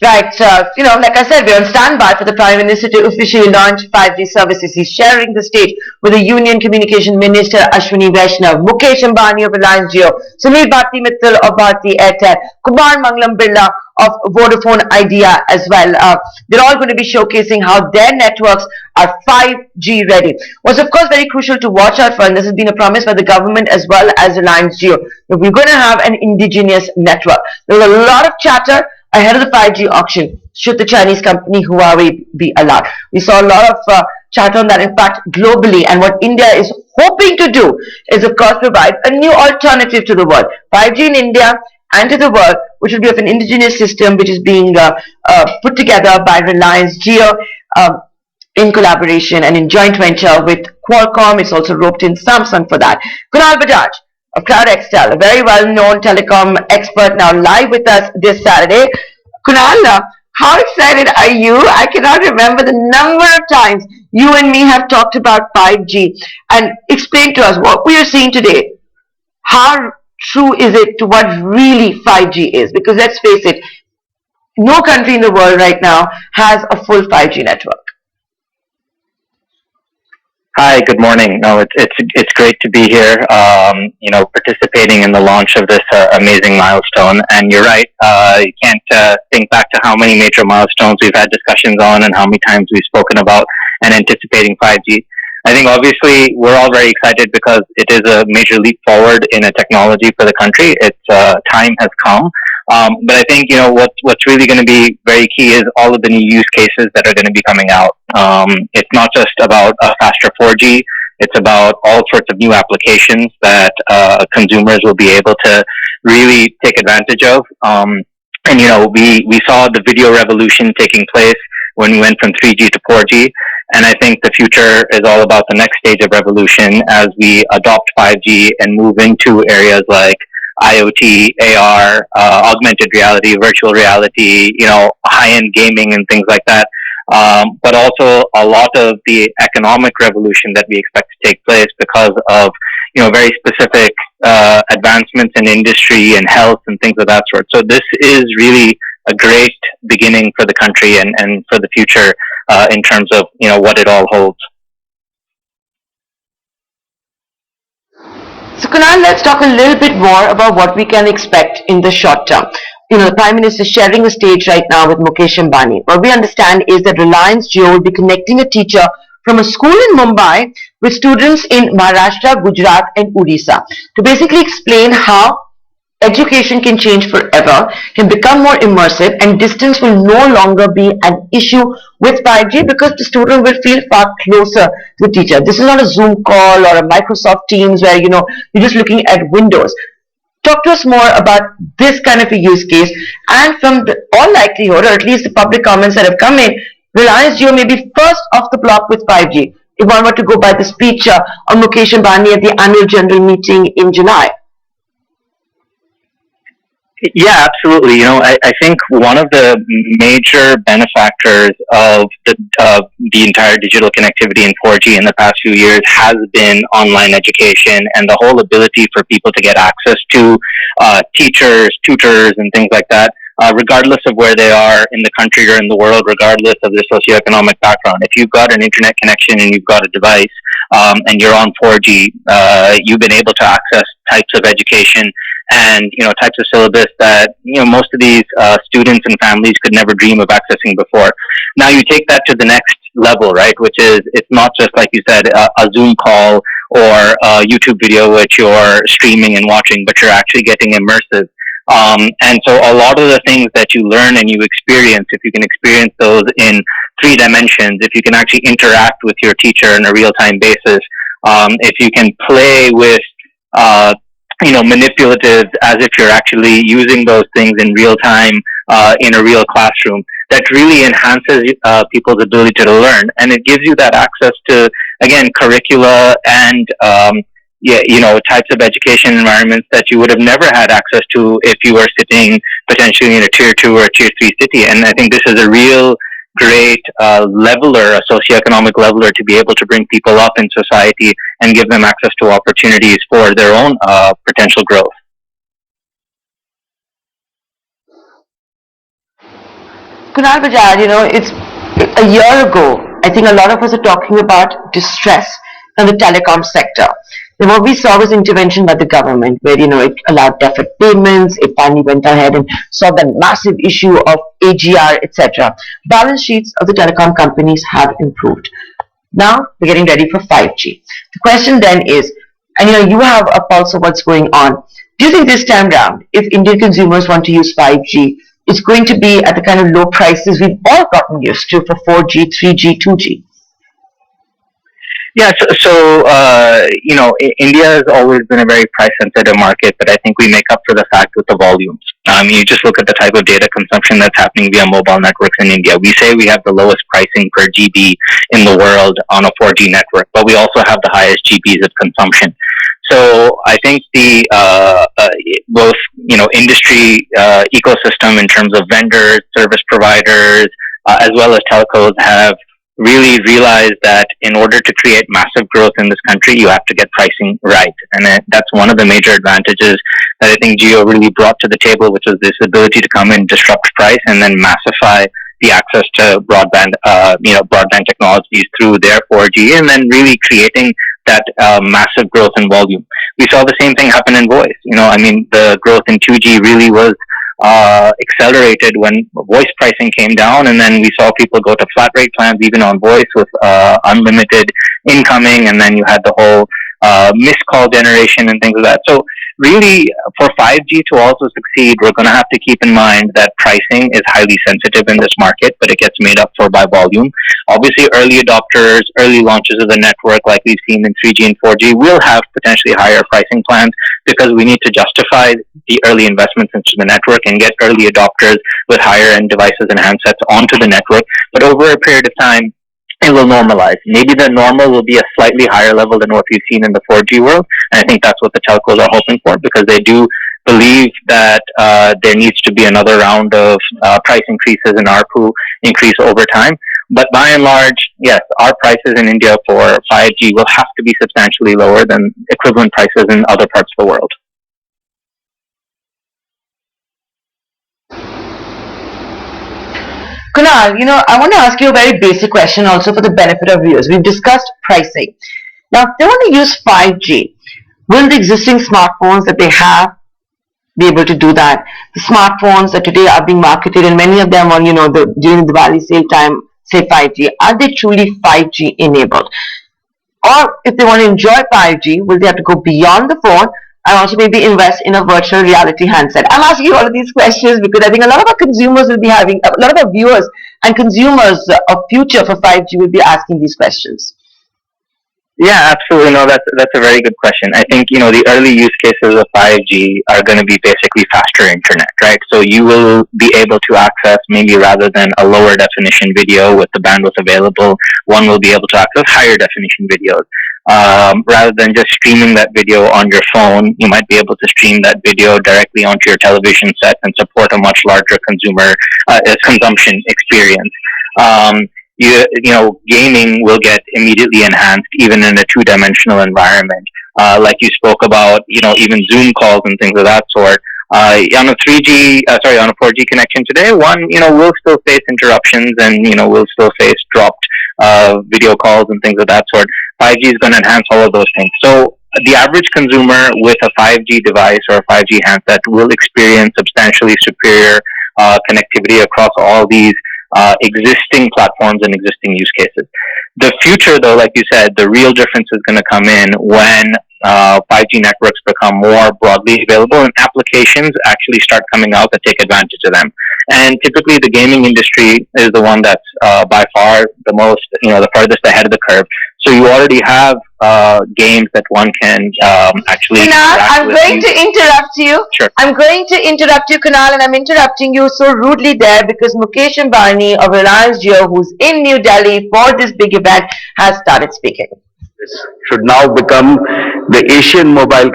Right. Like I said, we're on standby for the Prime Minister to officially launch 5G services. He's sharing the stage with the Union Communication Minister Ashwini Vaishnav, Mukesh Ambani of Reliance Jio, Sunil Bharti Mittal of Bharti Airtel, Kumar Mangalam Birla of Vodafone Idea as well. They're all going to be showcasing how their networks are 5G ready. What's of course very crucial to watch out for, and this has been a promise by the government as well as Reliance Jio, that we're going to have an indigenous network. There's a lot of chatter ahead of the 5G auction, should the Chinese company Huawei be allowed. We saw a lot of chatter on that, in fact, globally. And what India is hoping to do is, of course, provide a new alternative to the world. 5G in India and to the world, which will be of an indigenous system, which is being put together by Reliance Jio in collaboration and in joint venture with Qualcomm. It's also roped in Samsung for that. Kunal Bajaj of Cloud Excel, a very well-known telecom expert, now live with us this Saturday. Kunal, how excited are you? I cannot remember the number of times you and me have talked about 5G. And explain to us what we are seeing today. How true is it to what really 5G is? Because let's face it, no country in the world right now has a full 5G network. Hi, good morning. No, it's great to be here. Participating in the launch of this amazing milestone. And you're right. You can't think back to how many major milestones we've had discussions on, and how many times we've spoken about and anticipating 5G. I think obviously we're all very excited because it is a major leap forward in a technology for the country. It's time has come. But I think what's really going to be very key is all of the new use cases that are going to be coming out. It's not just about a faster 4G. It's about all sorts of new applications that consumers will be able to really take advantage of. And we saw the video revolution taking place when we went from 3G to 4G. And I think the future is all about the next stage of revolution as we adopt 5G and move into areas like IoT, AR, augmented reality, virtual reality, high-end gaming and things like that. But also a lot of the economic revolution that we expect to take place because of, very specific advancements in industry and health and things of that sort. So this is really a great beginning for the country and for the future in terms of, what it all holds. So Kunal, let's talk a little bit more about what we can expect in the short term. The Prime Minister is sharing the stage right now with Mukesh Ambani. What we understand is that Reliance Jio will be connecting a teacher from a school in Mumbai with students in Maharashtra, Gujarat and Odisha to basically explain how education can change forever, can become more immersive, and distance will no longer be an issue with 5G because the student will feel far closer to the teacher. This is not a Zoom call or a Microsoft Teams where, you're just looking at windows. Talk to us more about this kind of a use case, and from all likelihood, or at least the public comments that have come in, Reliance Jio may be first off the block with 5G, if one were to go by the speech on Mukesh Ambani at the annual general meeting in July. Yeah, absolutely. I think one of the major benefactors of the entire digital connectivity in 4G in the past few years has been online education and the whole ability for people to get access to teachers, tutors, and things like that, regardless of where they are in the country or in the world, regardless of their socioeconomic background. If you've got an internet connection and you've got a device and you're on 4G, you've been able to access types of education and types of syllabus that most of these students and families could never dream of accessing before. Now you take that to the next level, right? Which is, it's not just like you said, a Zoom call or a YouTube video which you're streaming and watching, but you're actually getting immersive. And so a lot of the things that you learn and you experience, if you can experience those in 3 dimensions, if you can actually interact with your teacher on a real-time basis, if you can play with manipulatives as if you're actually using those things in real time in a real classroom, that really enhances people's ability to learn, and it gives you that access to, again, curricula and types of education environments that you would have never had access to if you were sitting potentially in a tier 2 or tier 3 city. And I think this is a real great leveler, a socioeconomic leveler, to be able to bring people up in society and give them access to opportunities for their own potential growth. Kunal Bajaj, it's a year ago. I think a lot of us are talking about distress in the telecom sector. And what we saw was intervention by the government, where it allowed deferred payments. It finally went ahead and solved that massive issue of AGR, etc. Balance sheets of the telecom companies have improved. Now we're getting ready for 5G. The question then is, and you have a pulse of what's going on. Do you think this time round, if Indian consumers want to use 5G, it's going to be at the kind of low prices we've all gotten used to for 4G, 3G, 2G? Yeah, India has always been a very price-sensitive market, but I think we make up for the fact with the volumes. You just look at the type of data consumption that's happening via mobile networks in India. We say we have the lowest pricing per GB in the world on a 4G network, but we also have the highest GBs of consumption. So I think the both industry ecosystem in terms of vendors, service providers, as well as telcos have really realized that in order to create massive growth in this country, you have to get pricing right. And that's one of the major advantages that I think Jio really brought to the table, which was this ability to come in, disrupt price, and then massify the access to broadband technologies through their 4G, and then really creating that massive growth in volume. We saw the same thing happen in voice. The growth in 2G really was accelerated when voice pricing came down, and then we saw people go to flat rate plans even on voice with unlimited incoming, and then you had the whole missed call generation and things like that. So really, for 5G to also succeed, we're going to have to keep in mind that pricing is highly sensitive in this market, but it gets made up for by volume. Obviously, early adopters, early launches of the network, like we've seen in 3G and 4G, will have potentially higher pricing plans because we need to justify the early investments into the network and get early adopters with higher end devices and handsets onto the network. But over a period of time, it will normalize. Maybe the normal will be a slightly higher level than what we've seen in the 4G world. And I think that's what the telcos are hoping for, because they do believe that there needs to be another round of price increases and ARPU increase over time. But by and large, yes, our prices in India for 5G will have to be substantially lower than equivalent prices in other parts of the world. Kunal, I want to ask you a very basic question also for the benefit of viewers. We've discussed pricing. Now, if they want to use 5G, will the existing smartphones that they have be able to do that? The smartphones that today are being marketed, and many of them on, during the Diwali sale time, say 5G, are they truly 5G enabled? Or if they want to enjoy 5G, will they have to go beyond the phone and also maybe invest in a virtual reality handset? I'm asking you all of these questions because I think a lot of our consumers will be having, a lot of our viewers and consumers of future for 5G will be asking these questions. Yeah, absolutely. No, that's a very good question. I think the early use cases of 5G are going to be basically faster internet, right? So you will be able to access, maybe rather than a lower definition video with the bandwidth available, one will be able to access higher definition videos. Rather than just streaming that video on your phone, you might be able to stream that video directly onto your television set and support a much larger consumption experience. Gaming will get immediately enhanced even in a two-dimensional environment. Like you spoke about, even Zoom calls and things of that sort. On a 4G connection today, we'll still face interruptions and, we'll still face dropped video calls and things of that sort. 5G is going to enhance all of those things. So the average consumer with a 5G device or a 5G handset will experience substantially superior connectivity across all these existing platforms and existing use cases. The future, though, like you said, the real difference is going to come in when 5G networks become more broadly available and applications actually start coming out that take advantage of them. And typically the gaming industry is the one that's by far the most, the farthest ahead of the curve. So you already have games that one can actually. Kunal, I'm going to interrupt you. Sure. I'm going to interrupt you, Kunal, and I'm interrupting you so rudely there because Mukesh Ambani of Reliance Jio, who's in New Delhi for this big event, has started speaking. Should now become the Asian mobile